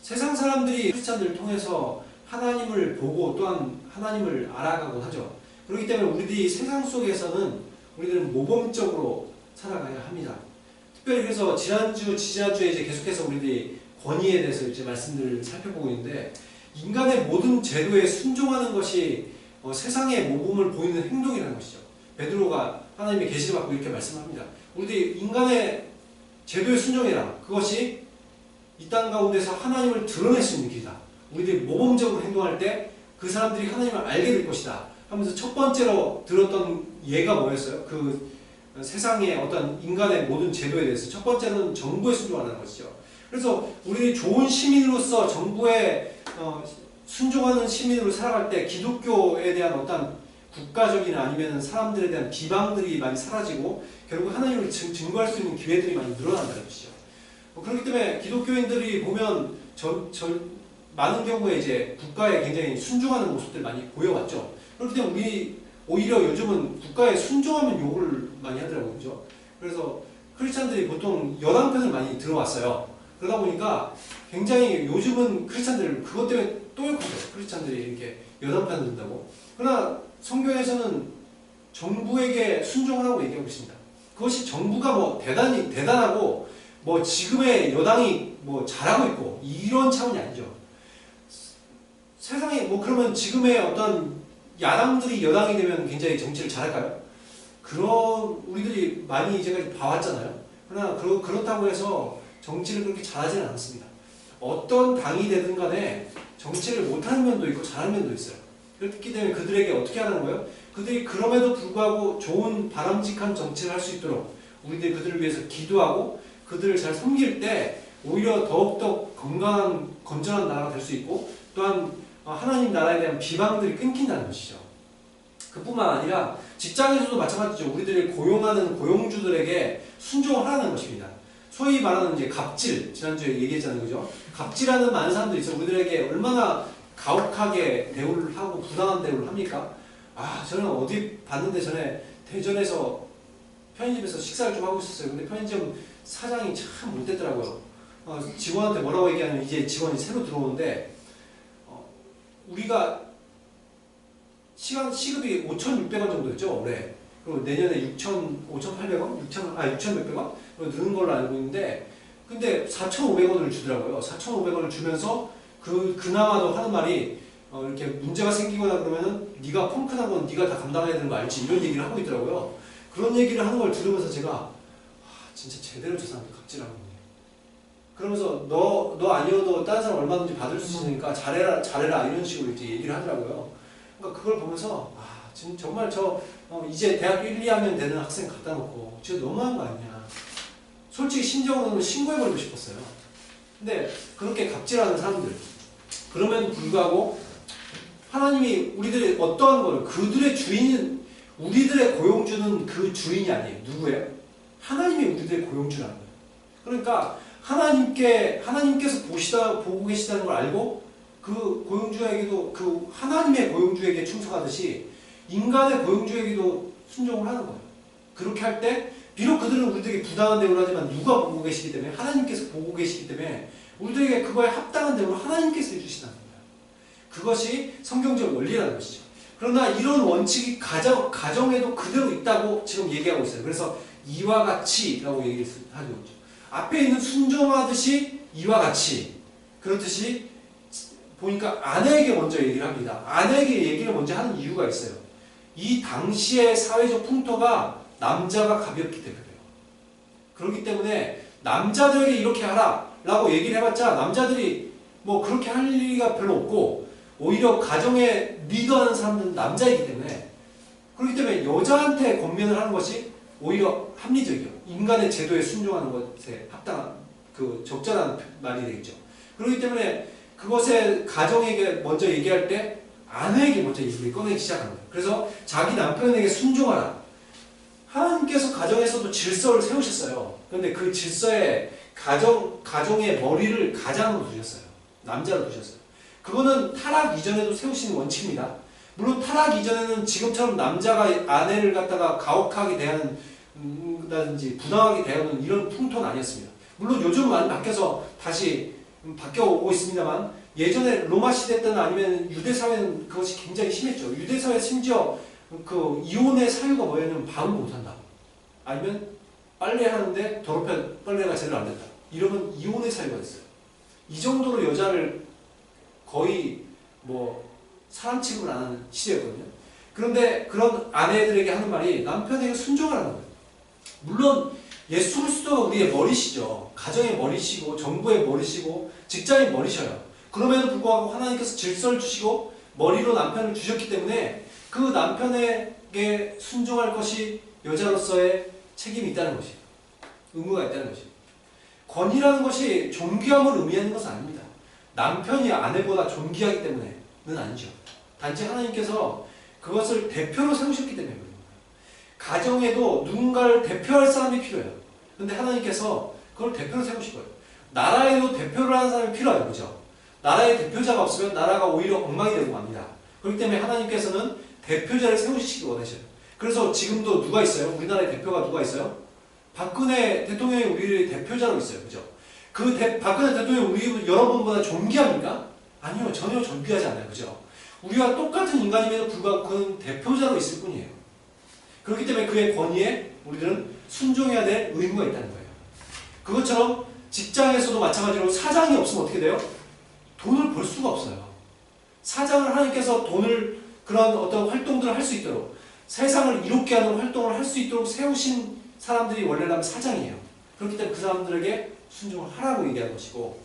세상 사람들이 크리스찬들을 통해서 하나님을 보고 또한 하나님을 알아가곤 하죠. 그렇기 때문에 우리들이 세상 속에서는 우리들은 모범적으로 살아가야 합니다. 특별히 그래서 지난주에 이제 계속해서 우리들이 권위에 대해서 이제 말씀들을 살펴보고 있는데, 인간의 모든 제도에 순종하는 것이 세상의 모범을 보이는 행동이라는 것이죠. 베드로가 하나님의 계시를 받고 이렇게 말씀합니다. 우리들이 인간의 제도에 순종해라. 그것이 이 땅 가운데서 하나님을 드러낼 수 있는 길이다. 우리들이 모범적으로 행동할 때 그 사람들이 하나님을 알게 될 것이다 하면서 첫 번째로 들었던 예가 뭐였어요? 그 세상의 어떤 인간의 모든 제도에 대해서 첫 번째는 정부에 순종하는 것이죠. 그래서 우리 좋은 시민으로서 정부에 순종하는 시민으로 살아갈 때 기독교에 대한 어떤 국가적이나 아니면 사람들에 대한 비방들이 많이 사라지고 결국 하나님을 증거할 수 있는 기회들이 많이 늘어난다는 것이죠. 그렇기 때문에 기독교인들이 보면 많은 경우에 이제 국가에 굉장히 순종하는 모습들 많이 보여왔죠. 그렇기 때문에 우리 오히려 요즘은 국가에 순종하면 욕을 많이 하더라고요. 그죠? 그래서 크리스찬들이 보통 여당편을 많이 들어왔어요. 그러다 보니까 굉장히 요즘은 크리스찬들 그것 때문에 또 욕하죠. 크리스찬들이 이렇게 여당편을 든다고. 그러나 성경에서는 정부에게 순종하라고 얘기하고 있습니다. 그것이 정부가 뭐 대단하고 뭐 지금의 여당이 뭐 잘하고 있고 이런 차원이 아니죠. 세상에 뭐 그러면 지금의 어떤 야당들이 여당이 되면 굉장히 정치를 잘할까요? 그런 우리들이 많이 이제까지 봐왔잖아요. 그러나 그렇다고 해서 정치를 그렇게 잘하지는 않습니다. 어떤 당이 되든 간에 정치를 못하는 면도 있고 잘하는 면도 있어요. 그렇기 때문에 그들에게 어떻게 하는 거예요? 그들이 그럼에도 불구하고 좋은 바람직한 정치를 할 수 있도록 우리들이 그들을 위해서 기도하고 그들을 잘 섬길 때 오히려 더욱더 건강한 건전한 나라가 될 수 있고 또한 하나님 나라에 대한 비방들이 끊긴다는 것이죠. 그뿐만 아니라 직장에서도 마찬가지죠. 우리들이 고용하는 고용주들에게 순종을 하라는 것입니다. 소위 말하는 이제 갑질, 지난주에 얘기했잖아요. 그죠? 갑질하는 많은 사람들이 있어요. 우리들에게 얼마나 가혹하게 대우를 하고 부당한 대우를 합니까? 저는 어디 봤는데 전에 대전에서 편의점에서 식사를 좀 하고 있었어요. 근데 편의점 사장이 참 못됐더라고요. 직원한테 뭐라고 얘기하냐면 이제 직원이 새로 들어오는데 우리가 시급이 5,600원 정도였죠, 올해. 그리고 내년에 5,800원? 6,600원? 느는 걸로 알고 있는데, 근데 4,500원을 주더라고요. 4,500원을 주면서 그나마도 하는 말이, 이렇게 문제가 생기거나 그러면은, 네가 펑크난 건 네가 다 감당해야 되는 거 알지? 이런 얘기를 하고 있더라고요. 그런 얘기를 하는 걸 들으면서 제가, 진짜 제대로 저 사람들 갑질하는 거네. 그러면서 너 아니어도 다른 사람 얼마든지 받을 수 있으니까 잘해라 이런 식으로 이제 얘기를 하더라고요. 그러니까 그걸 보면서 지금 정말 이제 대학교 1, 2학년 되는 학생 갖다 놓고 진짜 너무한 거 아니냐. 솔직히 심정으로는 신고해버리고 싶었어요. 근데 그렇게 갑질하는 사람들 그럼에도 불구하고 하나님이 우리들의 어떠한 거를 그들의 주인은 우리들의 고용주는 그 주인이 아니에요. 누구예요? 하나님이 우리들의 고용주라는 거예요. 그러니까 하나님께서 보고 계시다는 걸 알고 그 고용주에게도 그 하나님의 고용주에게 충성하듯이 인간의 고용주에게도 순종을 하는 거예요. 그렇게 할 때 비록 그들은 우리들에게 부당한 대우를 하지만 누가 보고 계시기 때문에 하나님께서 보고 계시기 때문에 우리들에게 그거에 합당한 대우를 하나님께서 해주시다는 거예요. 그것이 성경적 원리라는 것이죠. 그러나 이런 원칙이 가정에도 그대로 있다고 지금 얘기하고 있어요. 그래서 이와 같이라고 얘기를 하죠. 앞에 있는 순종하듯이 이와 같이 그렇듯이 보니까 아내에게 먼저 얘기를 합니다. 아내에게 얘기를 먼저 하는 이유가 있어요. 이 당시의 사회적 풍토가 남자가 가볍기 때문에요. 그렇기 때문에 남자들에게 이렇게 하라 라고 얘기를 해봤자 남자들이 뭐 그렇게 할 리가 별로 없고 오히려 가정의 리더하는 사람들은 남자이기 때문에 그렇기 때문에 여자한테 권면을 하는 것이 오히려 합리적이요. 인간의 제도에 순종하는 것에 합당한 적절한 말이 되겠죠. 그렇기 때문에 그것에 가정에게 먼저 얘기할 때 아내에게 먼저 얘기를 꺼내기 시작하는 거예요. 그래서 자기 남편에게 순종하라. 하나님께서 가정에서도 질서를 세우셨어요. 그런데 그 질서에 가정의 머리를 가장으로 두셨어요. 남자로 두셨어요. 그거는 타락 이전에도 세우신 원칙입니다. 물론 타락 이전에는 지금처럼 남자가 아내를 갖다가 가혹하게 대하는 다든지 부당하게 대하는 이런 풍토는 아니었습니다. 물론 요즘 많이 바뀌어서 다시 바뀌어오고 있습니다만 예전에 로마 시대 때는 아니면 유대 사회는 그것이 굉장히 심했죠. 유대 사회 심지어 그 이혼의 사유가 뭐냐면 밥을 못한다. 아니면 빨래하는데 더럽혀 빨래가 제대로 안 됐다. 이러면 이혼의 사유가 있어요. 이 정도로 여자를 거의 뭐 사람 취급을 안 하는 시대였거든요. 그런데 그런 아내들에게 하는 말이 남편에게 순종하라는 거예요. 물론 예수 그리스도가 우리의 머리시죠. 가정의 머리시고 정부의 머리시고 직장의 머리셔요. 그럼에도 불구하고 하나님께서 질서를 주시고 머리로 남편을 주셨기 때문에 그 남편에게 순종할 것이 여자로서의 책임이 있다는 것이에요. 의무가 있다는 것이에요. 권위라는 것이 존귀함을 의미하는 것은 아닙니다. 남편이 아내보다 존귀하기 때문에는 아니죠. 단지 하나님께서 그것을 대표로 세우셨기 때문에 그런 거예요. 가정에도 누군가를 대표할 사람이 필요해요. 그런데 하나님께서 그걸 대표로 세우신 거예요. 나라에도 대표를 하는 사람이 필요하죠. 그죠? 나라의 대표자가 없으면 나라가 오히려 엉망이 되고 맙니다. 그렇기 때문에 하나님께서는 대표자를 세우시기 원하셔요. 그래서 지금도 누가 있어요? 우리나라의 대표가 누가 있어요? 박근혜 대통령이 우리의 대표자로 있어요. 그죠? 박근혜 대통령이 우리 여러분보다 존귀합니까? 아니요. 전혀 존귀하지 않아요. 그죠? 우리와 똑같은 인간임에도 불구하고 그는 대표자로 있을 뿐이에요. 그렇기 때문에 그의 권위에 우리들은 순종해야 될 의무가 있다는 거예요. 그것처럼 직장에서도 마찬가지로 사장이 없으면 어떻게 돼요? 돈을 벌 수가 없어요. 사장을 하나님께서 돈을 그런 어떤 활동들을 할 수 있도록 세상을 이롭게 하는 활동을 할 수 있도록 세우신 사람들이 원래라면 사장이에요. 그렇기 때문에 그 사람들에게 순종을 하라고 얘기하는 것이고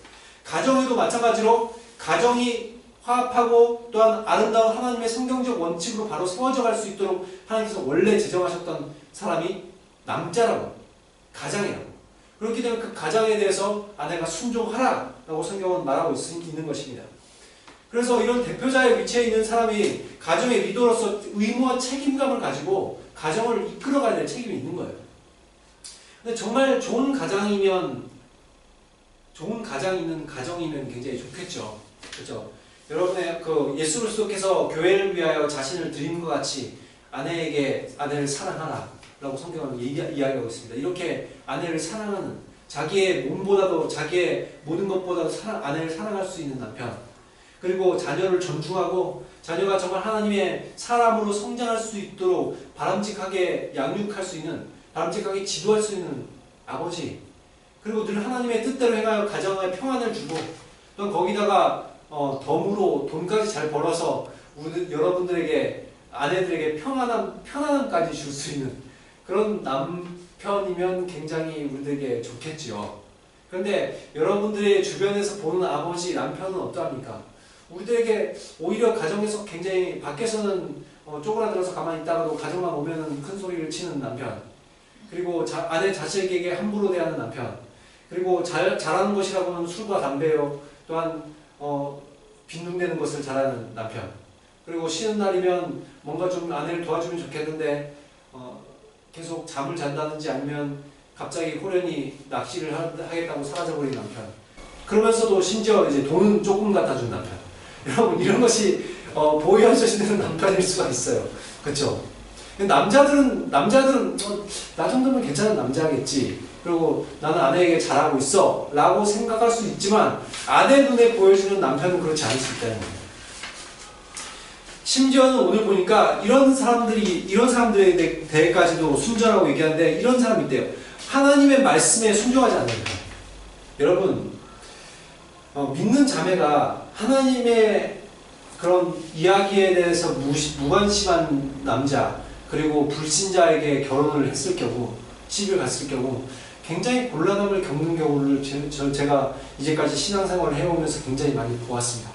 가정에도 마찬가지로 가정이 화합하고 또한 아름다운 하나님의 성경적 원칙으로 바로 세워져 갈 수 있도록 하나님께서 원래 제정하셨던 사람이 남자라고 가장이라고 그렇기 때문에 그 가장에 대해서 아내가 순종하라라고 성경은 말하고 있는 것입니다. 그래서 이런 대표자의 위치에 있는 사람이 가정의 리더로서 의무와 책임감을 가지고 가정을 이끌어가야 될 책임이 있는 거예요. 근데 정말 좋은 가장이 있는 가정이면 굉장히 좋겠죠. 그렇죠? 여러분의 그 예수 그리스도께서 교회를 위하여 자신을 드린 것 같이 아내를 사랑하라라고 성경은 이야기하고 있습니다. 이렇게 아내를 사랑하는 자기의 몸보다도 자기의 모든 것보다도 아내를 사랑할 수 있는 남편 그리고 자녀를 존중하고 자녀가 정말 하나님의 사람으로 성장할 수 있도록 바람직하게 양육할 수 있는 바람직하게 지도할 수 있는 아버지 그리고 늘 하나님의 뜻대로 행하여 가정에 평안을 주고 또 거기다가 덤으로 돈까지 잘 벌어서 여러분들에게 아내들에게 편안함까지 줄 수 있는 그런 남편이면 굉장히 우리들에게 좋겠지요. 그런데 여러분들의 주변에서 보는 아버지, 남편은 어떠합니까? 우리들에게 오히려 가정에서 굉장히 밖에서는 쪼그라들어서 가만히 있다가도 가정만 오면은 큰 소리를 치는 남편 그리고 아내 자식에게 함부로 대하는 남편 그리고 잘하는 것이라고는 술과 담배요 또한 빈둥대는 것을 잘하는 남편 그리고 쉬는 날이면 뭔가 좀 아내를 도와주면 좋겠는데 계속 잠을 잔다든지 아니면 갑자기 호련히 낚시를 하겠다고 사라져버린 남편 그러면서도 심지어 이제 돈은 조금 갖다 준 남편 여러분 이런 것이 보여주시는 남편일 수가 있어요. 그렇죠? 남자들은 나 정도면 괜찮은 남자겠지 그리고 나는 아내에게 잘하고 있어 라고 생각할 수 있지만 아내 눈에 보여주는 남편은 그렇지 않을 수 있다는 거예요. 심지어는 오늘 보니까 이런 사람들에 대해까지도 순전하고 얘기하는데 이런 사람이 있대요. 하나님의 말씀에 순종하지 않는다. 여러분 믿는 자매가 하나님의 그런 이야기에 대해서 무관심한 남자 그리고 불신자에게 결혼을 했을 경우 시집을 갔을 경우 굉장히 곤란함을 겪는 경우를 제가 이제까지 신앙생활을 해오면서 굉장히 많이 보았습니다.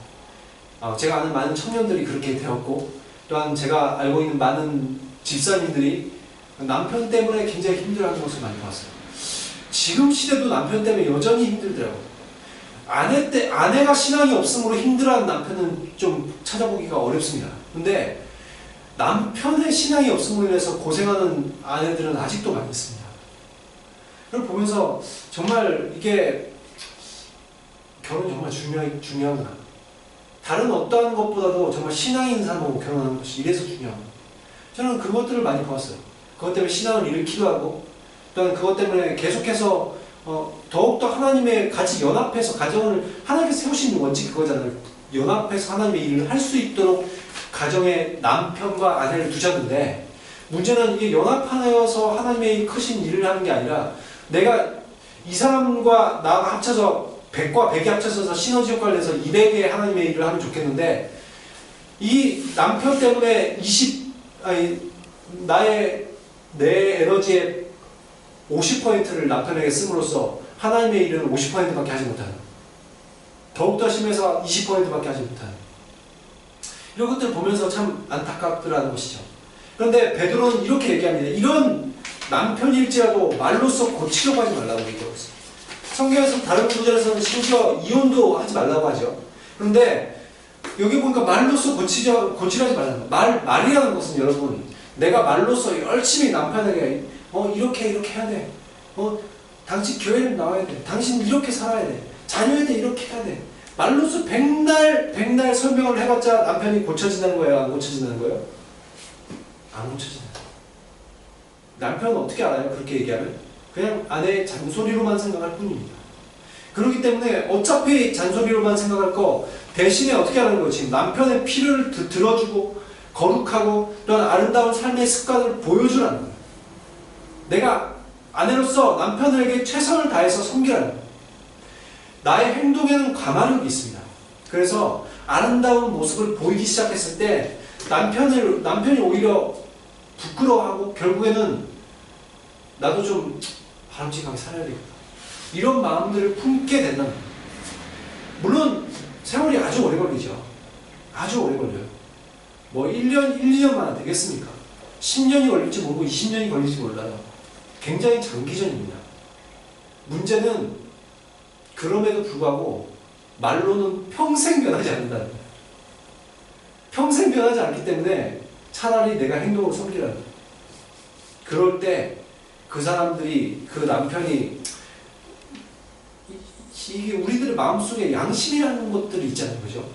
제가 아는 많은 청년들이 그렇게 되었고 또한 제가 알고 있는 많은 집사님들이 남편 때문에 굉장히 힘들어하는 것을 많이 봤어요. 지금 시대도 남편 때문에 여전히 힘들더라고요. 아내가 신앙이 없으므로 힘들어하는 남편은 좀 찾아보기가 어렵습니다. 근데 남편의 신앙이 없음으로 인해서 고생하는 아내들은 아직도 많이 있습니다. 그걸 보면서 정말 이게 결혼이 정말 중요하구나. 다른 어떠한 것보다도 정말 신앙이 있는 사람하고 결혼하는 것이 이래서 중요합니다. 저는 그것들을 많이 보았어요. 그것 때문에 신앙을 잃기도 하고 또한 그것 때문에 계속해서 더욱더 하나님의 같이 연합해서 가정을 하나님께서 세우신 원칙 그거잖아요. 연합해서 하나님의 일을 할 수 있도록 가정에 남편과 아내를 두셨는데 문제는 이게 연합하여서 하나님의 크신 일을 하는 게 아니라 내가 이 사람과 나가 합쳐서 100과 100이 합쳐서 시너지 효과를 내서 200의 하나님의 일을 하면 좋겠는데 이 남편 때문에 내 에너지의 50%를 남편에게 씀으로써 하나님의 일은 50%밖에 하지 못하는, 더욱더 심해서 20%밖에 하지 못하는 이런 것들을 보면서 참 안타깝더라는 것이죠. 그런데 베드로는 이렇게 얘기합니다. 이런 남편일지라도 말로써 고치려고 하지 말라고 얘기하고 있습니다. 성경에서 다른 구절에서는 심지어 이혼도 하지 말라고 하죠. 그런데 여기 보니까 말로써 고치라지 말라는 거예요. 말이라는 것은 여러분, 내가 말로써 열심히 남편에게 이렇게 해야 돼. 당신 교회를 나와야 돼. 당신 이렇게 살아야 돼. 자녀한테 이렇게 해야 돼. 말로써 백날 설명을 해봤자 남편이 고쳐진다는 거예요? 안 고쳐진다는 거예요? 안 고쳐진다. 남편은 어떻게 알아요? 그렇게 얘기하면? 그냥 아내의 잔소리로만 생각할 뿐입니다. 그렇기 때문에 어차피 잔소리로만 생각할 거 대신에 어떻게 하는 거예요? 지금 남편의 피를 들어주고 거룩하고 또한 아름다운 삶의 습관을 보여주라는 거예요. 내가 아내로서 남편에게 최선을 다해서 섬기라는 거예요. 나의 행동에는 가마력이 있습니다. 그래서 아름다운 모습을 보이기 시작했을 때 남편이 오히려 부끄러워하고 결국에는 나도 좀 바람직하게 살아야 되겠다. 이런 마음들을 품게 된다는 거예요. 물론 세월이 아주 오래 걸리죠. 아주 오래 걸려요. 뭐 1년, 1, 2년만 되겠습니까? 10년이 걸릴지 모르고 20년이 걸릴지 몰라요. 굉장히 장기전입니다. 문제는 그럼에도 불구하고 말로는 평생 변하지 않는다는 거예요. 평생 변하지 않기 때문에 차라리 내가 행동으로 섬기라는 거예요. 그럴 때 그 사람들이, 그 남편이 이게 우리들의 마음속에 양심이라는 것들이 있잖아요. 그죠?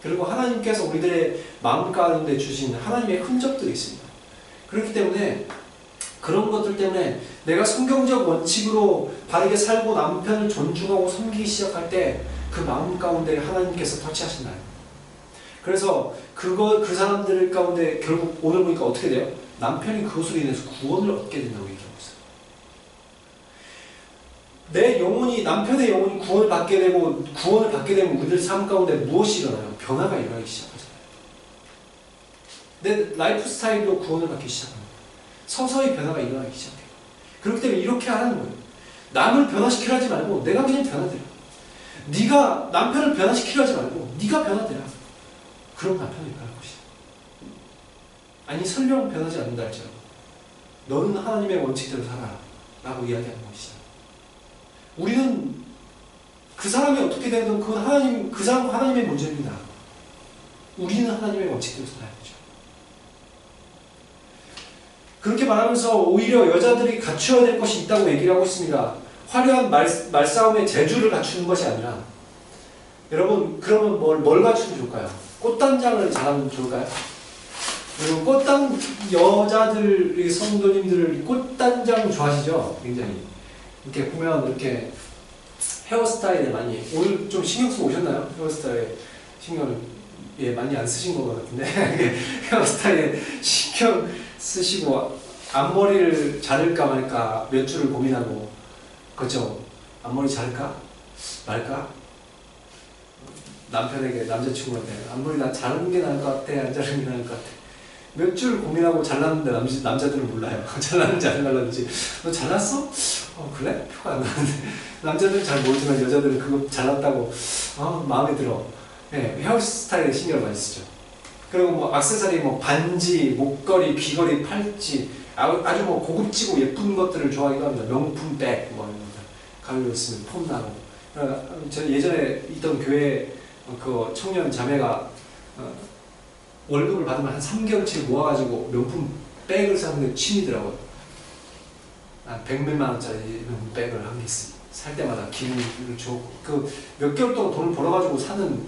그리고 하나님께서 우리들의 마음 가운데 주신 하나님의 흔적들이 있습니다. 그렇기 때문에 그런 것들 때문에 내가 성경적 원칙으로 바르게 살고 남편을 존중하고 섬기기 시작할 때 그 마음 가운데 하나님께서 터치하신다. 그래서 그 사람들 가운데 결국 오늘 보니까 어떻게 돼요? 남편이 그것으로 인해서 구원을 얻게 된다고 얘기하고 있어요. 남편의 영혼이 구원을 받게 되면 우리들 삶 가운데 무엇이 일어나요? 변화가 일어나기 시작하잖아요. 내 라이프 스타일도 구원을 받기 시작합니다. 서서히 변화가 일어나기 시작해요. 그렇기 때문에 이렇게 하는 거예요. 남을 변화시키려 하지 말고 내가 그냥 변화되라. 네가 남편을 변화시키려 하지 말고 네가 변화되라. 그럼 남편이 변할 것이다. 아니 설령 변하지 않는다 할지라도 너는 하나님의 원칙대로 살아라 라고 이야기하는 것이다. 우리는 그 사람이 어떻게 되든 그건 그 사람은 하나님의 문제입니다. 우리는 하나님의 원칙대로 살아야죠. 그렇게 말하면서 오히려 여자들이 갖추어야 될 것이 있다고 얘기를 하고 있습니다. 화려한 말싸움의 재주를 갖추는 것이 아니라, 여러분 그러면 뭘 갖추면 좋을까요? 꽃단장을 잘하면 좋을까요? 그리고 여자들, 성도님들 꽃단장 좋아하시죠? 굉장히 이렇게 보면 이렇게 헤어스타일에 많이, 오늘 좀 신경 쓰고 오셨나요? 헤어스타일에 신경을 많이 안 쓰신 것 같은데 헤어스타일에 신경 쓰시고 앞머리를 자를까 말까 몇 주를 고민하고, 그렇죠? 앞머리 자를까 말까? 남편에게, 남자친구한테 앞머리 나 자르는 게 나을 것 같아, 안 자르는 게 나을 것 같아. 몇 주를 고민하고 잘랐는데 남자들은 몰라요. 잘랐는지 안 잘랐는지. 너 잘랐어? 그래? 표가 안 나는데. 남자들은 잘 모르지만 여자들은 그거 잘랐다고 마음에 들어. 네, 헤어스타일에 신경을 많이 쓰죠. 그리고 뭐 액세서리, 뭐 반지, 목걸이, 귀걸이, 팔찌, 아주 뭐 고급지고 예쁜 것들을 좋아하기도 합니다. 명품 백, 뭐 이런 거. 가을로 쓰면 폼나고. 저 예전에 있던 교회 그 청년 자매가 월급을 받으면 한 3개월치 모아가지고 명품 백을 사는 게 취미더라고요. 한 100몇만 원짜리 백을 한 개 살 때마다 기분을 좋고, 그 몇 개월 동안 돈을 벌어가지고 사는,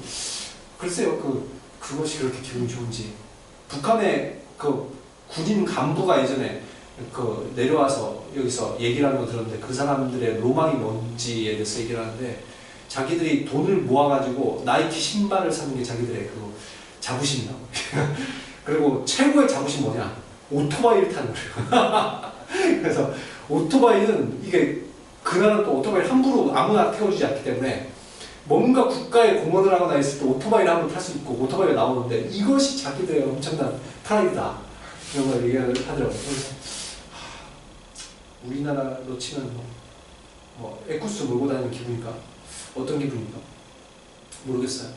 글쎄요, 그것이 그렇게 기분이 좋은지. 북한의 그 군인 간부가 예전에 내려와서 여기서 얘기를 하는 거 들었는데 그 사람들의 로망이 뭔지에 대해서 얘기를 하는데 자기들이 돈을 모아가지고 나이키 신발을 사는 게 자기들의 그 자부심이라고. 그리고 최고의 자부심 뭐냐? 오토바이를 타는 거예요. 그래서 오토바이는 이게 그 나라는 또 오토바이를 함부로 아무나 태워주지 않기 때문에 뭔가 국가에 공헌을 하거나 있을 때 오토바이를 함부로 탈 수 있고 오토바이가 나오는데 이것이 자기들의 엄청난 프라이드다. 이런 걸 얘기를 하더라고요. 그래서 우리나라로 치면 뭐 에쿠스 몰고 다니는 기분일까? 어떤 기분인가? 모르겠어요.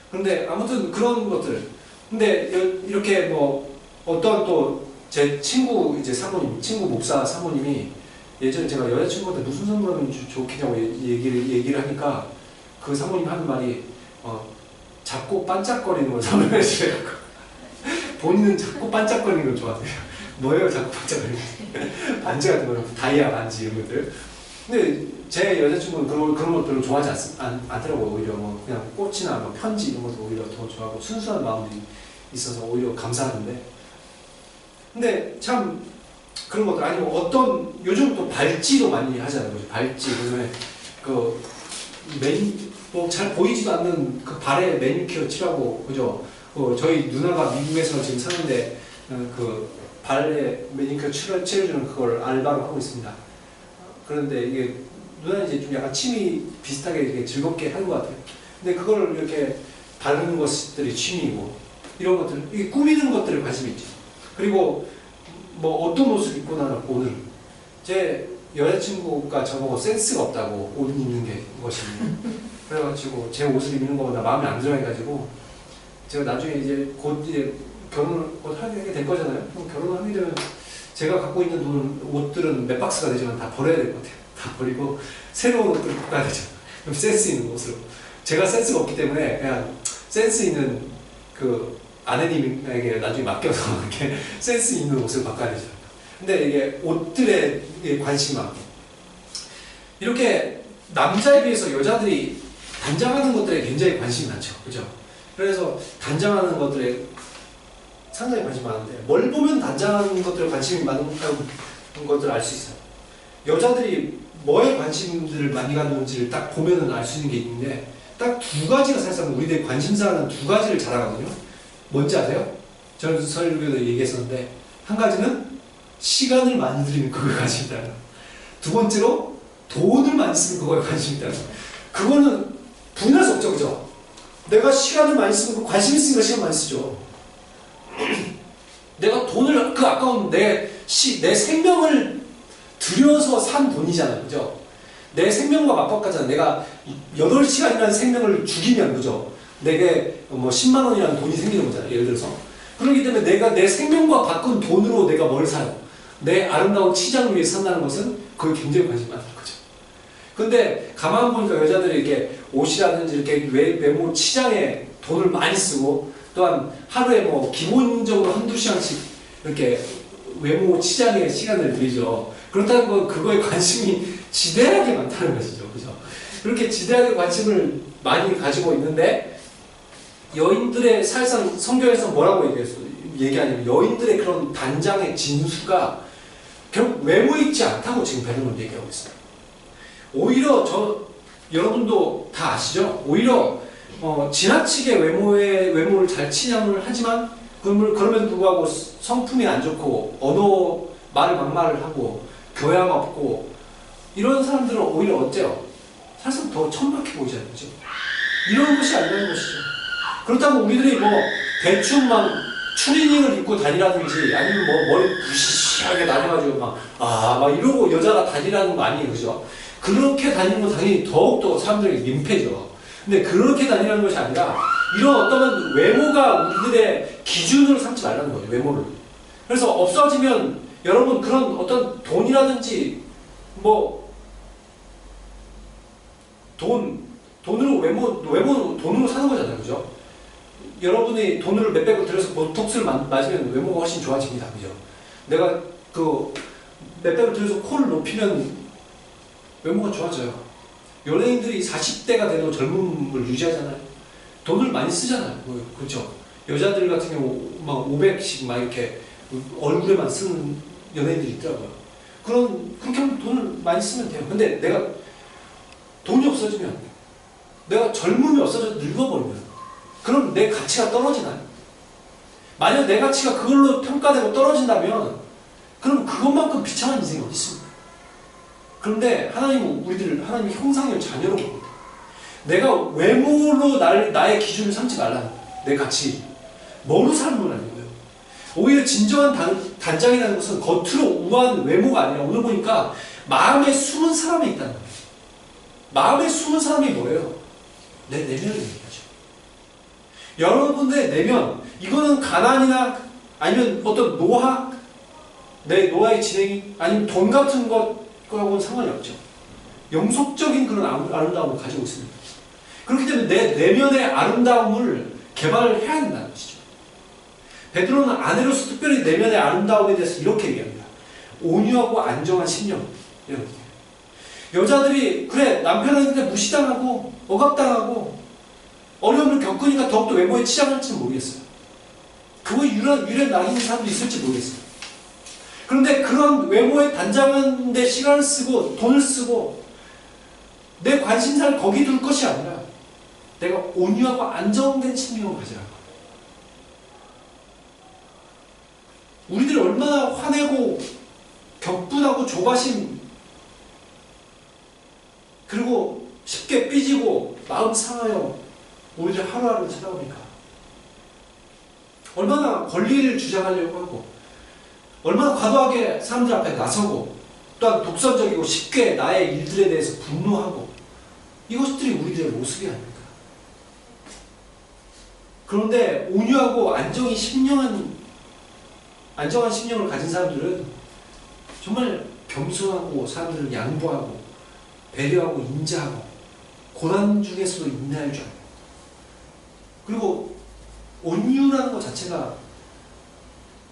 그런데 아무튼 그런 것들. 근데 이렇게 뭐 어떤 또 제 친구 이제 사모님, 친구 목사 사모님이 예전에 제가 여자친구한테 무슨 선물하면 좋겠냐고 얘기를 하니까 그 사모님 하는 말이 작고 반짝거리는 걸 선물해 주려고. 본인은 작고 반짝거리는 걸 좋아하세요. 뭐예요, 작고 반짝거리는 거? 반지 같은 거는 다이아 반지 이런 것들. 근데 제 여자친구는 그런 것 별로 좋아하지 않더라고요. 오히려 뭐 그냥 꽃이나 뭐 편지 이런 것도 오히려 더 좋아하고 순수한 마음이 있어서 오히려 감사하는데. 근데 참 그런 것들 아니면 어떤 요즘 또 발찌도 많이 하잖아요. 그죠? 발찌 그다음에 뭐 잘 보이지도 않는 그 발에 매니큐어 칠하고 그죠? 저희 누나가 미국에서 지금 사는데 그 발에 매니큐어 칠해주는 그걸 알바로 하고 있습니다. 그런데 이게 누나는 이제 좀 약간 취미 비슷하게 이렇게 즐겁게 하는 것 같아요. 근데 그걸 이렇게 바르는 것들이 취미이고 이런 것들, 이게 꾸미는 것들에 관심이 있죠. 그리고 뭐 어떤 옷을 입고 나는 오늘 제 여자친구가 저보고 센스가 없다고 옷 입는 것이 그래가지고 제 옷을 입는 것보다 마음에 안 들어 해가지고 제가 나중에 이제 곧 이제 결혼을 곧 하게 될 거잖아요. 그럼 결혼을 하게 되면 제가 갖고 있는 옷들은 몇 박스가 되지만 다 버려야 될 것 같아요. 다 버리고 새로운 옷들을 바꿔야 되죠. 그럼 센스 있는 옷으로. 제가 센스가 없기 때문에 그냥 센스 있는 그 아내님에게 나중에 맡겨서 이렇게 센스 있는 옷을 바꿔야 되죠. 근데 이게 옷들에 관심이 많고 이렇게 남자에 비해서 여자들이 단장하는 것들에 굉장히 관심이 많죠. 그죠? 그래서 단장하는 것들에 상당히 관심이 많은데 뭘 보면 단장하는 것들에 관심이 많은 것들을 알 수 있어요. 여자들이 뭐에 관심들을 많이 갖는지를 딱 보면은 알 수 있는 게 있는데 딱 두 가지가 사실상 우리들이 관심사는 두 가지를 잘 알거든요. 뭔지 아세요? 저는 설교도 얘기했었는데 한 가지는 시간을 많이 들이는 그거에 관심이 있다는 거. 두 번째로 돈을 많이 쓰는 그거에 관심이 있다는 거. 그거는 부인할 수 없죠. 그죠? 내가 시간을 많이 쓰는 거 관심 있으니까 시간 많이 쓰죠. 내가 돈을 그 아까운 내 생명을 들여서 산 돈이잖아요. 그죠? 내 생명과 맞바꿨잖아요. 내가 8시간이라는 생명을 죽이면 그죠? 내게 뭐 10만 원이라는 돈이 생기는 거잖아요. 예를 들어서. 그렇기 때문에 내가 내 생명과 바꾼 돈으로 내가 뭘 사요? 내 아름다운 치장을 위해 산다는 것은 그게 굉장히 관심이 많은 거죠. 근데 가만 보니까 여자들이 이렇게 옷이라든지 이렇게 외모 치장에 돈을 많이 쓰고 또한 하루에 뭐 기본적으로 한두 시간씩 이렇게 외모 치장에 시간을 들이죠. 그렇다는 건 그거에 관심이 지대하게 많다는 것이죠. 그죠? 그렇게 지대하게 관심을 많이 가지고 있는데 여인들의 사실상 성경에서 뭐라고 얘기하냐면 여인들의 그런 단장의 진수가 결국 외모에 있지 않다고 지금 베드로는 얘기하고 있어요. 오히려 여러분도 다 아시죠? 오히려 지나치게 외모를 잘 치장을 하지만 그럼에도 불구하고 성품이 안 좋고 언어 말을 막말을 하고 교양 없고 이런 사람들은 오히려 어때요? 사실 더 천박해 보이잖아요. 그죠? 이런 것이 아니라는 것이죠. 그렇다고 우리들이 뭐 대충 막 추리닝을 입고 다니라든지 아니면 뭐 머리 부시시하게 다녀가지고 막 이러고 여자가 다니라는 거 아니에요. 그죠? 그렇게 다니는 건 당연히 더욱더 사람들에게 민폐죠. 근데 그렇게 다니라는 것이 아니라 이런 어떤 외모가 우리들의 기준으로 삼지 말라는 거예요. 외모를. 그래서 없어지면 여러분 그런 어떤 돈이라든지 뭐 돈으로 외모는 돈으로 사는 거잖아요. 그죠? 여러분이 돈을 몇백을 들여서 보톡스를 맞으면 외모가 훨씬 좋아집니다. 그죠? 내가 그 몇백을 들여서 코를 높이면 외모가 좋아져요. 연예인들이 40대가 돼도 젊음을 유지하잖아요. 돈을 많이 쓰잖아요. 그렇죠? 여자들 같은 경우 막 500씩 막 이렇게 얼굴에만 쓰는 연예인들이 있더라고요. 그렇게 하면 돈을 많이 쓰면 돼요. 근데 내가 돈이 없어지면, 내가 젊음이 없어져 늙어버리면, 그럼 내 가치가 떨어지나요? 만약 내 가치가 그걸로 평가되고 떨어진다면, 그럼 그것만큼 비참한 인생이 어디 있습니까? 그런데 하나님은 하나님의 형상의 자녀로 봅니다. 내가 외모로 나의 기준을 삼지 말라는 거예요. 내 가치. 뭐로 사는 거라는 거예요. 오히려 진정한 단장이라는 것은 겉으로 우아한 외모가 아니라 오늘 보니까 마음에 숨은 사람이 있다는 거예요. 마음에 숨은 사람이 뭐예요? 내 내면을 얘기하죠. 여러분들의 내면, 이거는 가난이나 아니면 어떤 내 노화의 진행이 아니면 돈 같은 것하고는 상관이 없죠. 영속적인 그런 아름다움을 가지고 있습니다. 그렇기 때문에 내 내면의 아름다움을 개발을 해야 된다는 것이죠. 베드로는 아내로서 특별히 내면의 아름다움에 대해서 이렇게 얘기합니다. 온유하고 안정한 심령. 여자들이 그래 남편한테 무시당하고 억압당하고 어려움을 겪으니까 더욱더 외모에 치장할지는 모르겠어요. 그거에 유래 나기는 사람도 있을지 모르겠어요. 그런데 그런 외모에 단장하는 데 시간을 쓰고 돈을 쓰고 내 관심사를 거기 둘 것이 아니라 내가 온유하고 안정된 심령을 가지라고. 우리들이 얼마나 화내고 격분하고 조바심 그리고 쉽게 삐지고 마음 상하여 우리들 하루하루 살아오니까 얼마나 권리를 주장하려고 하고 얼마나 과도하게 사람들 앞에 나서고 또한 독선적이고 쉽게 나의 일들에 대해서 분노하고 이것들이 우리들의 모습이 아닙니까? 그런데 온유하고 안정한 심령을 가진 사람들은 정말 겸손하고 사람들을 양보하고 배려하고 인자하고 고난 중에서도 인내할 줄 알아요. 그리고 온유라는 것 자체가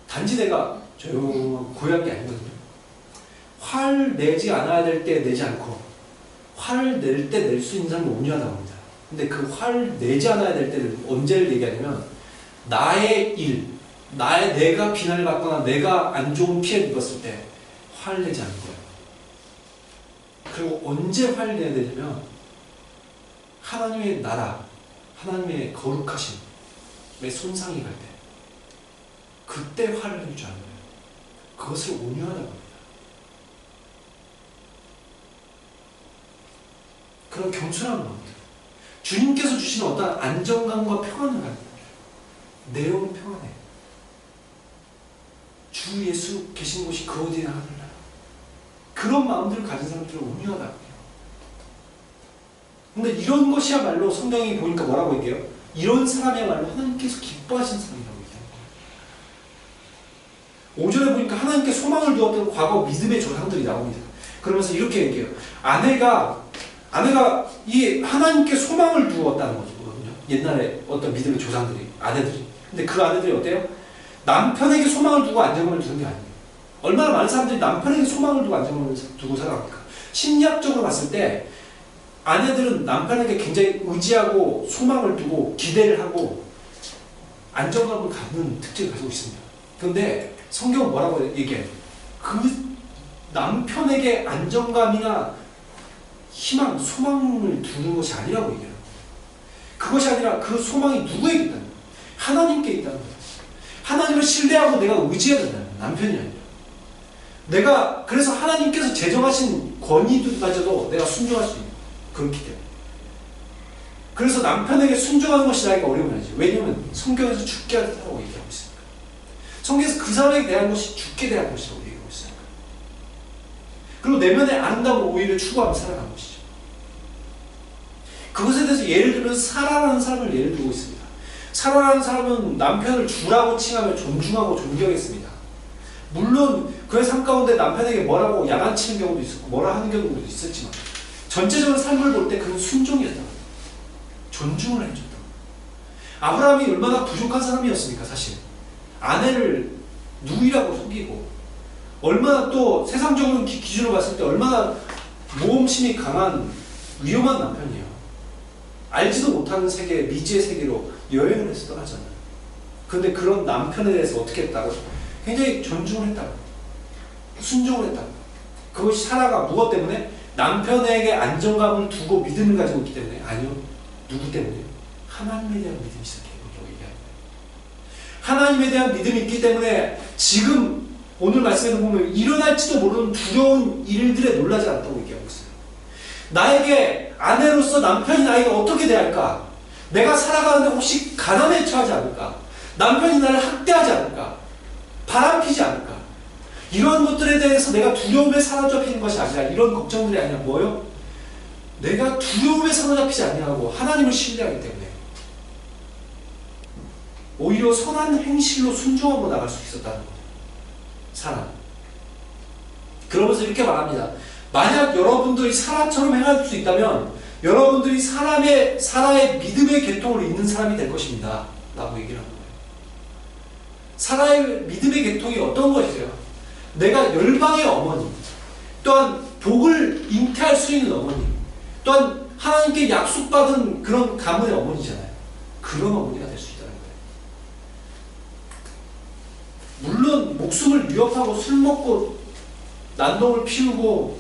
단지 내가 조용한 고요한 게 아니거든요. 화를 내지 않아야 될 때 내지 않고 화를 낼 때 낼 수 있는 사람이 온유하다고 합니다. 근데 그 화를 내지 않아야 될 때를 언제를 얘기하냐면 나의 일, 내가 비난을 받거나 내가 안 좋은 피해를 입었을 때 화를 내지 않는 거예요. 그리고 언제 화를 내야 되냐면 하나님의 나라, 하나님의 거룩하심에 손상이 갈 때 그때 화를 낼 줄 아는 거예요. 그것을 온유하다고 합니다. 그런 겸손한 마음들. 주님께서 주시는 어떤 안정감과 평안을 갖는 내 영은 평안해. 주 예수 계신 곳이 그 어디나 하늘나라. 그런 마음들을 가진 사람들은 온유하다고 해요. 근데 이런 것이야말로 성경이 보니까 뭐라고 얘기해요? 이런 사람이야말로 하나님께서 기뻐하시는 사람이라고 얘기해요. 5절에 보니까 하나님께 소망을 두었던 과거 믿음의 조상들이 나옵니다. 그러면서 이렇게 얘기해요. 아내가 이 하나님께 소망을 두었다는 거거든요. 옛날에 어떤 믿음의 조상들이, 아내들이. 근데 그 아내들이 어때요? 남편에게 소망을 두고 안정감을 두는 게 아니에요. 얼마나 많은 사람들이 남편에게 소망을 두고 안정감을 두고 살아갑니까? 심리학적으로 봤을 때 아내들은 남편에게 굉장히 의지하고 소망을 두고 기대를 하고 안정감을 갖는 특징을 가지고 있습니다. 그런데 성경은 뭐라고 얘기해요? 그 남편에게 안정감이나 희망, 소망을 두는 것이 아니라고 얘기해요. 그것이 아니라 그 소망이 누구에게 있다는 거예요? 하나님께 있다는 거예요. 하나님을 신뢰하고 내가 의지해야 된다는 거예요. 남편이 아니라. 내가 그래서 하나님께서 제정하신 권위들마저도 내가 순종할 수 있는 그렇기 때문에. 그래서 남편에게 순종하는 것이 나에게 어려움이 아니죠. 왜냐하면 성경에서 죽게 하라고 얘기하고 있으니까. 성경에서 그 사람에게 대한 것이 죽게 대한 것이라고 얘기하고 있으니까. 그리고 내면의 아름다움을 오히려 추구하며 살아가는 것이죠. 그것에 대해서 예를 들면 사라라는 사람을 예를 들고 있습니다. 사라라는 사람은 남편을 주라고 칭하며 존중하고 존경했습니다. 물론 그의 삶 가운데 남편에게 뭐라고 야단치는 경우도 있었고 뭐라 하는 경우도 있었지만 전체적인 삶을 볼 때 그는 순종이었다. 존중을 해줬다. 아브라함이 얼마나 부족한 사람이었습니까, 사실. 아내를 누이라고 속이고 얼마나 또 세상적인 기준으로 봤을 때 얼마나 모험심이 강한 위험한 남편이에요. 알지도 못하는 세계, 미지의 세계로 여행을 해서 떠나잖아요. 그런데 그런 남편에 대해서 어떻게 했다고? 굉장히 존중을 했다고. 순종을 했다고. 그것이 사라가 무엇 때문에? 남편에게 안정감을 두고 믿음을 가지고 있기 때문에. 아니요. 누구 때문에? 하나님에 대한 믿음이 있었기 때문에. 하나님에 대한 믿음이 있기 때문에 지금 오늘 말씀에 보면 일어날지도 모르는 두려운 일들에 놀라지 않다고 얘기하고 있어요. 나에게 아내로서 남편이 나에게 어떻게 대할까? 내가 살아가는데 혹시 가난에 처하지 않을까? 남편이 나를 학대하지 않을까? 바람피지 않을까? 이런 것들에 대해서 내가 두려움에 사로잡히는 것이 아니라, 이런 걱정들이 아니라 뭐요? 내가 두려움에 사로잡히지 아니하고 하나님을 신뢰하기 때문에 오히려 선한 행실로 순종하고 나갈 수 있었다는 거예요. 사람. 그러면서 이렇게 말합니다. 만약 여러분들이 사라처럼 행할 수 있다면 여러분들이 사라의 믿음의 계통을 잇는 사람이 될 것입니다. 라고 얘기를 하는 거예요. 사라의 믿음의 계통이 어떤 것이죠? 내가 열방의 어머니, 또한 복을 잉태할 수 있는 어머니, 또한 하나님께 약속받은 그런 가문의 어머니잖아요. 그런 어머니가 될 수 있다는 거예요. 물론 목숨을 위협하고 술 먹고 난동을 피우고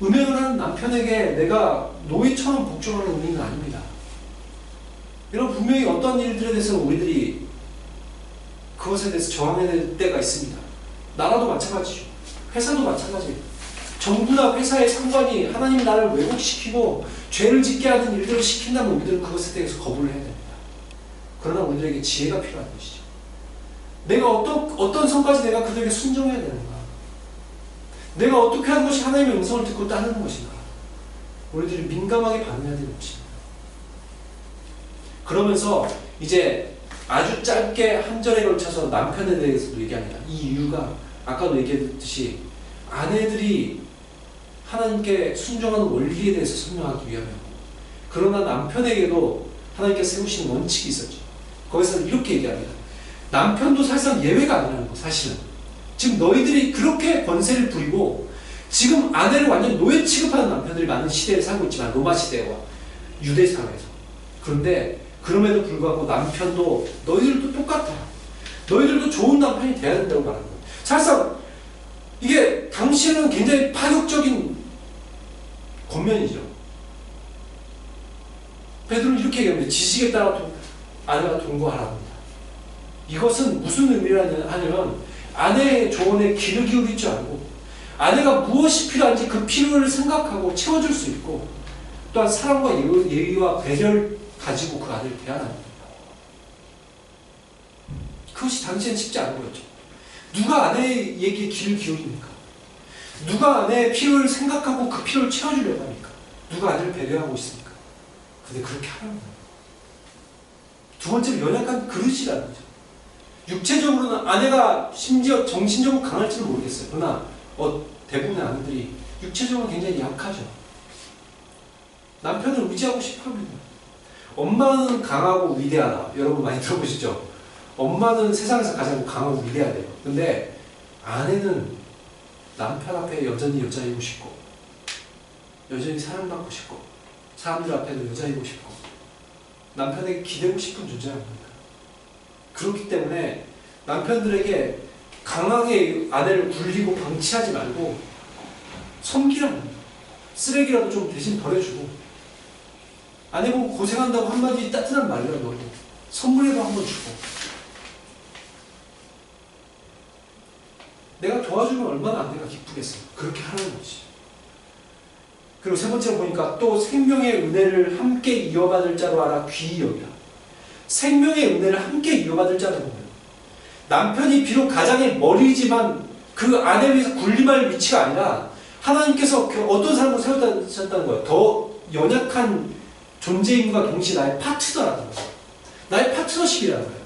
음행을 하는 남편에게 내가 노예처럼 복종하는 의미는 아닙니다. 여러분, 분명히 어떤 일들에 대해서 우리들이 그것에 대해서 저항해야 될 때가 있습니다. 나라도 마찬가지죠. 회사도 마찬가지입니다. 정부나 회사의 상관이 하나님 나라를 왜곡시키고 죄를 짓게 하는 일들을 시킨다면 우리들은 그것에 대해서 거부를 해야 됩니다. 그러나 우리들에게 지혜가 필요한 것이죠. 내가 어떤 선까지 내가 그들에게 순종해야 되는가? 내가 어떻게 하는 것이 하나님의 음성을 듣고 따르는 것인가? 우리들이 민감하게 반응해야 되는 것입니다. 그러면서 이제 아주 짧게 한 절에 걸쳐서 남편에 대해서도 얘기합니다. 이 이유가 아까도 얘기했듯이 아내들이 하나님께 순종하는 원리에 대해서 설명하기 위함이었고, 그러나 남편에게도 하나님께서 세우신 원칙이 있었죠. 거기서 이렇게 얘기합니다. 남편도 사실상 예외가 아니라는 거, 사실은. 지금 너희들이 그렇게 권세를 부리고 지금 아내를 완전 노예 취급하는 남편들이 많은 시대에 살고 있지만, 로마 시대와 유대 사회에서. 그런데 그럼에도 불구하고 남편도 너희들도 똑같아. 너희들도 좋은 남편이 돼야 된다고 말하는 거예요. 사실상 이게 당시에는 굉장히 파격적인 권면이죠. 베드로는 이렇게 얘기합니다. 지식에 따라 아내가 동거하라고 합니다. 이것은 무슨 의미를 하냐면 아내의 조언에 귀를 기울일 줄 알고 아내가 무엇이 필요한지 그 필요를 생각하고 채워줄 수 있고, 또한 사랑과 예의와 배려를 가지고 그 아내를 대하는 겁니다. 그것이 당시엔 쉽지 않은 거였죠. 누가 아내의 얘기에 귀를 기울입니까? 누가 아내의 필요를 생각하고 그 필요를 채워주려고 합니까? 누가 아내를 배려하고 있습니까? 근데 그렇게 하라는 거예요. 두 번째로 연약한 그릇이라는 거죠. 육체적으로는 아내가 심지어 정신적으로 강할지는 모르겠어요. 그러나 대부분의 아내들이 육체적으로 굉장히 약하죠. 남편을 의지하고 싶어 합니다. 엄마는 강하고 위대하다. 여러분 많이 들어보시죠? 엄마는 세상에서 가장 강하고 위대하대요. 근데 아내는 남편 앞에 여전히 여자이고 싶고, 여전히 사랑받고 싶고, 사람들 앞에도 여자이고 싶고, 남편에게 기대고 싶은 존재랍니다. 그렇기 때문에 남편들에게 강하게 아내를 굴리고 방치하지 말고 섬기라는 거예요. 쓰레기라도 좀 대신 버려주고, 아내 보고 고생한다고 한마디 따뜻한 말이라도 하고, 선물에도 한번 주고, 내가 도와주면 얼마나 아내가 기쁘겠어요. 그렇게 하는 거지. 그리고 세 번째로 보니까 또 생명의 은혜를 함께 이어받을 자로 알아 귀히 여기라. 생명의 은혜를 함께 이어받을 자라는 거예요. 남편이 비록 가장의 머리이지만 그 아내 위해서 군림할 위치가 아니라 하나님께서 어떤 사람을 세우셨다는 거예요. 더 연약한 존재임과 동시에 나의 파트너라는 거예요. 나의 파트너십이라는 거예요.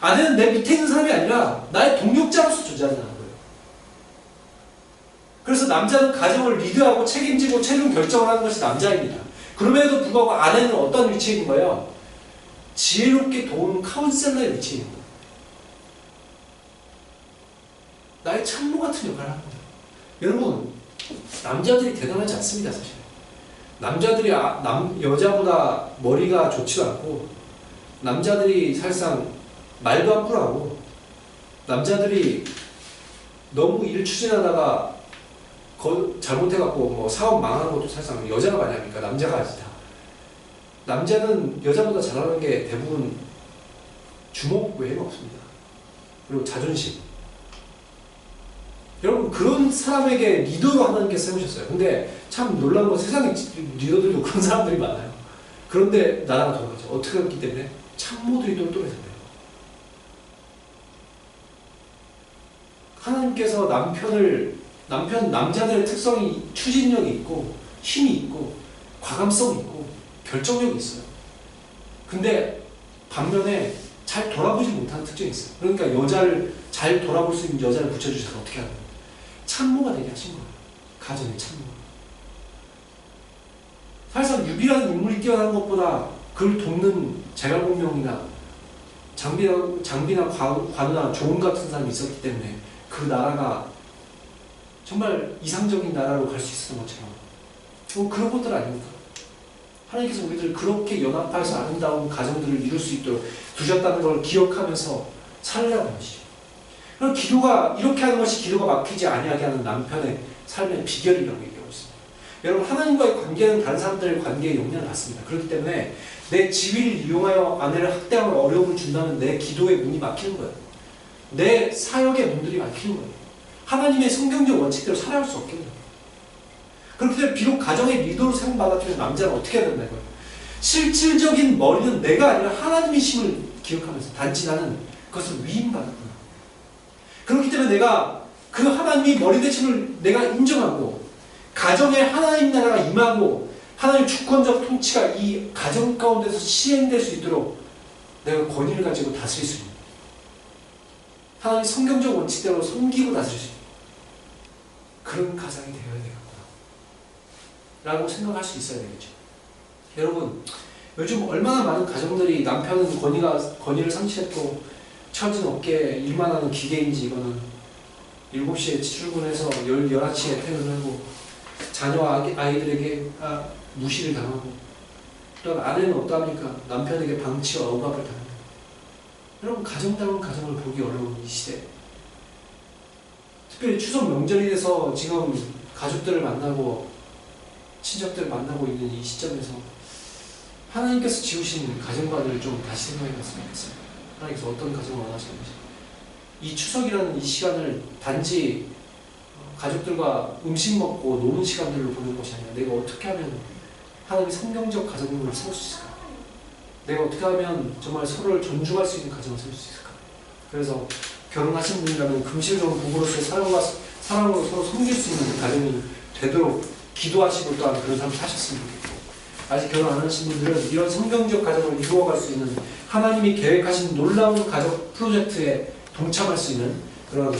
아내는 내 밑에 있는 사람이 아니라 나의 동력자로서 존재하는 거예요. 그래서 남자는 가정을 리드하고 책임지고 최종 결정을 하는 것이 남자입니다. 그럼에도 불구하고 아내는 어떤 위치에 있는 거예요? 지혜롭게 도우는 카운셀러의 위치에 있는 거예요. 나의 참모 같은 역할을 하는 거예요. 여러분, 남자들이 대단하지 않습니다, 사실. 남자들이 여자보다 머리가 좋지도 않고, 남자들이 사실상 말도 안 뿔하고, 남자들이 너무 일 추진하다가 잘못해갖고 뭐 사업 망하는 것도 사실상 여자가 많이 합니까? 남자가 하지 다. 남자는 여자보다 잘하는 게 대부분 주목 외에는 없습니다. 그리고 자존심. 여러분 그런 사람에게 리더로 하나님께 세우셨어요. 근데 참 놀라운 건 세상의 리더들도 그런 사람들이 많아요. 그런데 나라가 돌아가죠. 어떻게 그렇기 때문에? 참모들이 똘똘해서요. 하나님께서 남자들의 특성이 추진력이 있고 힘이 있고 과감성이 있고 결정력이 있어요. 근데 반면에 잘 돌아보지 못하는 특징이 있어요. 그러니까 여자를 잘 돌아볼 수 있는 여자를 붙여주셔서 어떻게 하는 거예요? 참모가 되게 하신 거예요. 가정의 참모. 사실상 유비라는 인물이 뛰어나는 것보다 그를 돕는 제갈공명이나 장비나 관우나 조은 같은 사람이 있었기 때문에 그 나라가 정말 이상적인 나라로 갈 수 있었던 것처럼 그런 것들 아닙니까? 하나님께서 우리들 그렇게 연합해서 아름다운 가정들을 이룰 수 있도록 두셨다는 걸 기억하면서 살라는 것이죠. 그럼 기도가 이렇게 하는 것이 기도가 막히지 아니하게 하는 남편의 삶의 비결이라고 얘기하고 있습니다. 여러분 하나님과의 관계는 다른 사람들의 관계에 영향을 받습니다. 그렇기 때문에 내 지위를 이용하여 아내를 학대하고 어려움을 준다면 내 기도의 문이 막히는 거예요. 내 사역의 문들이 막히는 거예요. 하나님의 성경적 원칙대로 살아갈 수 없겠네요. 그렇기 때문에 비록 가정의 리더로 세움받았지만 남자는 어떻게 해야 된다는 거예요? 실질적인 머리는 내가 아니라 하나님이심을 기억하면서 단지 나는 그것을 위임받았구나. 그렇기 때문에 내가 그 하나님이 머리 되심을 내가 인정하고 가정에 하나님 나라가 임하고 하나님의 주권적 통치가 이 가정 가운데서 시행될 수 있도록 내가 권위를 가지고 다스릴 수 있는 하나님의 성경적 원칙대로 섬기고 다스릴 수 있는 그런 가정이 되어야 되겠구나 라고 생각할 수 있어야 되겠죠. 여러분 요즘 얼마나 많은 가정들이 남편은 권위를 상실했고 처진 어깨에 일만 하는 기계인지 이거는 7시에 출근해서 11시에 퇴근하고 자녀와 아이들에게 무시를 당하고 또 아내는 어떠합니까? 남편에게 방치와 억압을 당합니다. 여러분 가정다운 가정을 보기 어려운 이 시대 특별히 추석 명절이 돼서 지금 가족들을 만나고 친척들을 만나고 있는 이 시점에서 하나님께서 지으신 가정관을 좀 다시 생각해 봤으면 좋겠어요. 하나님께서 어떤 가정을 원하시는지 이 추석이라는 이 시간을 단지 가족들과 음식 먹고 노는 시간들로 보는 것이 아니라 내가 어떻게 하면 하나님의 성경적 가정을 세울 수 있을까? 내가 어떻게 하면 정말 서로를 존중할 수 있는 가정을 세울 수 있을까? 그래서 결혼하신 분이라면 금실적으로 부부로서의 사랑으로 서로 섬길 수 있는 가정이 되도록 기도하시고 또한 그런 삶을 사셨으면 좋겠고 아직 결혼 안 하신 분들은 이런 성경적 가정을 이루어갈 수 있는 하나님이 계획하신 놀라운 가족 프로젝트에 동참할 수 있는 그런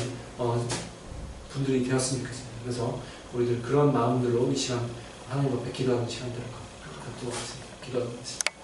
분들이 되었으면 좋겠습니다. 그래서 우리들 그런 마음들로 이 시간 하나님 앞에 기도하는 시간들을 갖도록 하겠습니다. 기도하겠습니다.